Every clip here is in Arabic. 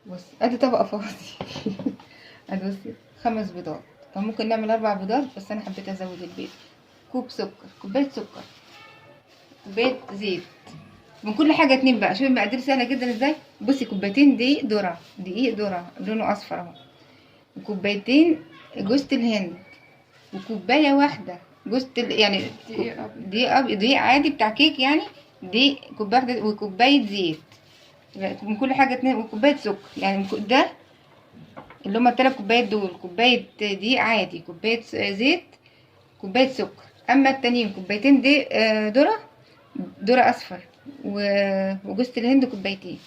بصي ادي طبق فاضي. ادي بصي 5 بيضات، كان ممكن نعمل 4 بيضات بس انا حبيت ازود البيض. كوب سكر، كوبايه سكر، كوبايه زيت، من كل حاجه 2 بقى. شوفي المقادير سهله جدا ازاي. بصي كوبايتين دقيق ذره، دقيق ذره لونه اصفر اهو، وكوبايتين جوز الهند، وكوبايه واحده جوز يعني دقيق عادي بتاع كيك يعني، دقيق كوبايه واحده، وكوبايه زيت. من كل حاجه 2، وكوبايه سكر. يعني ده اللي هما ال3 كوبايات دول، كوبايه دقيق عادي، كوبايه زيت، كوبايه سكر. اما التانيين كوبايتين دقيق ذره، ذره اصفر، وجوز الهند كوبايتين.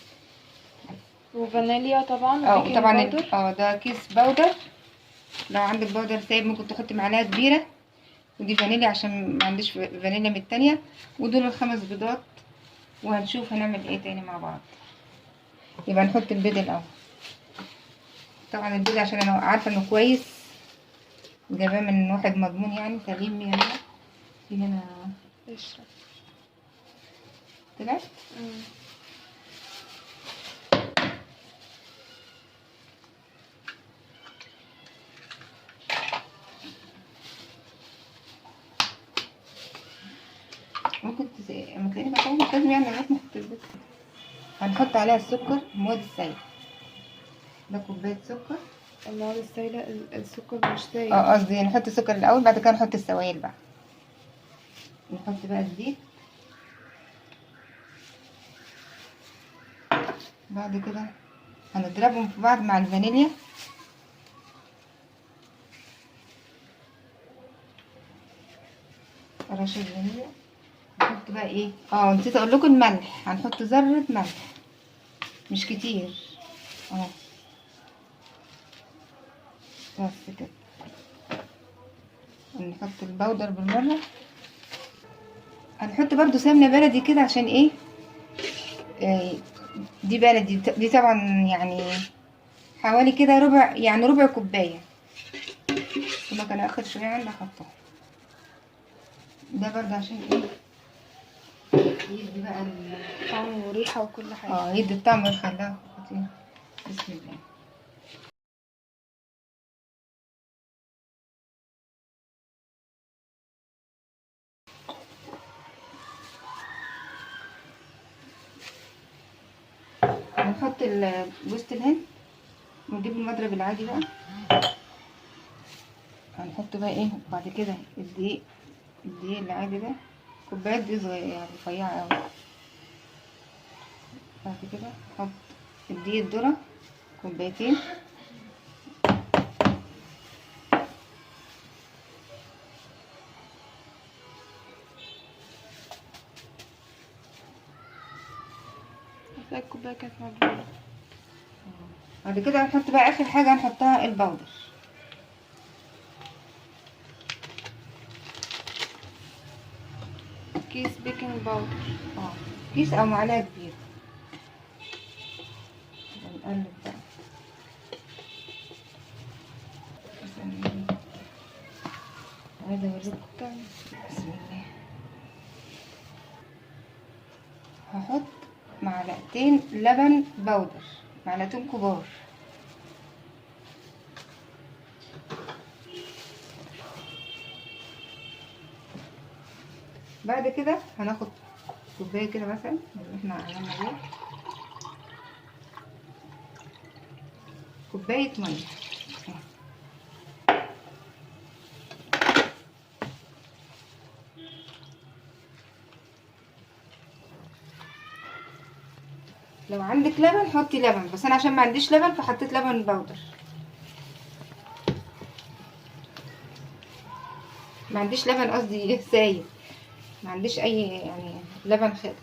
وفانيليا طبعا، اه وبيكنج وطبعا باودر. ده كيس باودر. لو عندك باودر سايب ممكن تحطي معلقه كبيره، ودي فانيليا عشان ما عنديش فانيليا من التانية. ودول ال5 بيضات، وهنشوف هنعمل ايه تاني مع بعض. يبقى نحط البيض الاول. طبعا البيض عشان انا عارفه انه كويس، جايباه من واحد مضمون يعني سليم يعني. في هنا قشرة. طلعت. ممكن لما تلاقيني بحاول لازم يعني لغايه ما احط البيض. هنحط عليها السكر المواد السائل. ده كوبايه سكر. المواد السائلة، السكر مش سايل. قصدي نحط السكر الاول، بعد كده نحط السوائل بقى. نحط بقى الزيت. بعد كده هنضربهم في بعض مع الفانيليا. رشة فانيليا. نحط بقى ايه، نسيت اقول لكم الملح، هنحط ذرة ملح مش كتير اهو، بس كده. نحط البودر بالمرة. هنحط برضو سمنة بلدي كده عشان ايه، دي بلدي، دي طبعا يعني حوالي كده ربع، يعني ربع كوباية. هما كان اخر شوية عندي احطها. ده برضه عشان ايه، يدي بقى طعم وريحة وكل حاجة. يدي الطعم ويخليها خطير. بسم الله. هنحط جوز الهند، ونجيب المضرب العادي بقى. هنحط بقى ايه بعد كده الدقيق العادي ده، كوبايات دي صغيرة يعني رفيعة اوي. بعد كده نحط الدقيق الذرة كوبايتين. هتلاقي الكوباية كانت مبلولة. بعد كده هنحط بقى اخر حاجة هنحطها البودر. كيس بيكنج باودر. كيس او معلقة كبيرة. نقلب بقى. عايزة اوريكم. بسم الله. هحط معلقتين لبن بودر، معلقتين كبار. بعد كده هناخد كوبايه كده مثلا اللي احنا عملنا دي، كوبايه ميه. لو عندك لبن حطي لبن، بس انا عشان ما عنديش لبن فحطيت لبن بودر. ما عنديش لبن قصدي سايل، ما عنديش اي يعني لبن خالص.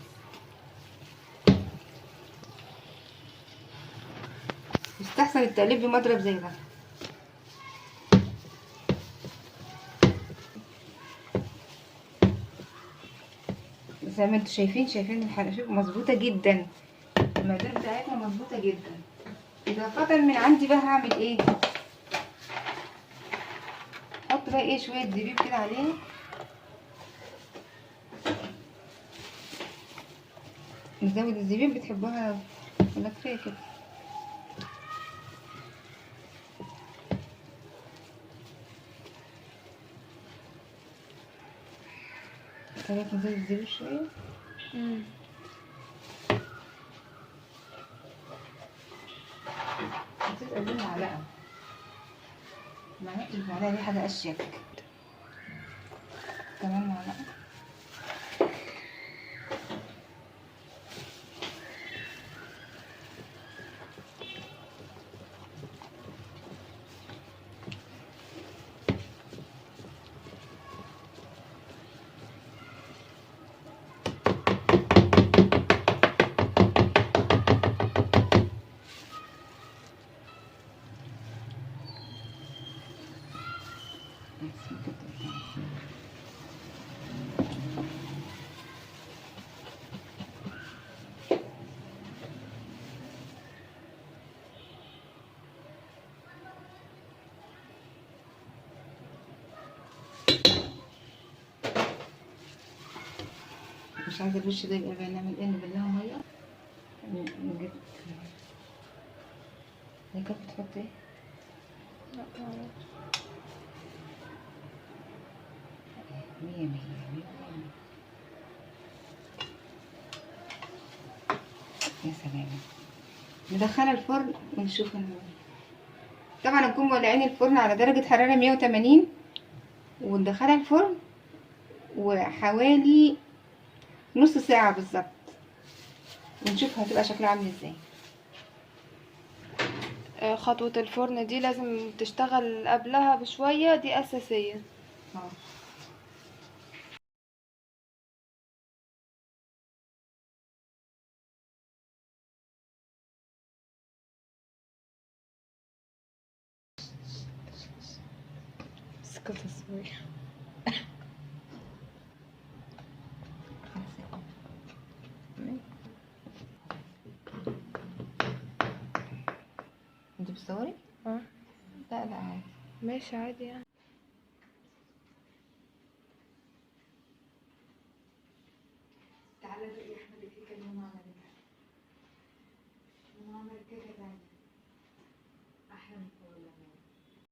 يستحسن التقليب بمضرب زي ده. زي ما انتوا شايفين الحراشيب مظبوطه جدا، المقادير بتاعتنا مظبوطه جدا. اضافه من عندي بقى هعمل ايه، احط بقى ايه شويه زبيب كده عليها. نزود الزبيب، بتحبوها ولا كفايه كده؟ طريقة نزيد الزبيب شوية. مم. نسيت أقول معلقة، معلقة المعلقة دي حاجة أشيك. كمان معلقة. مش عايزة الوش ده يبقى باين، نعمل ايه؟ نبلها مية. نجيب هي كانت بتحط ايه؟ لا معرفش. مية مية مية مية. يا سلام. ندخلها الفرن ونشوف طبعا نكون مولعين الفرن على درجة حرارة 180، وندخلها الفرن وحوالي نص ساعة بالظبط، ونشوف هتبقى شكلها عامل ازاي. خطوة الفرن دي لازم تشتغل قبلها بشوية، دي أساسية. اه اسكت تصوير. انت بتصوري؟ اه لا لا عادي. ماشي عادي يعني. تعالى بقى يا احمد الكيكه اللي ماما عملتها. ماما عملت كيكه تانية.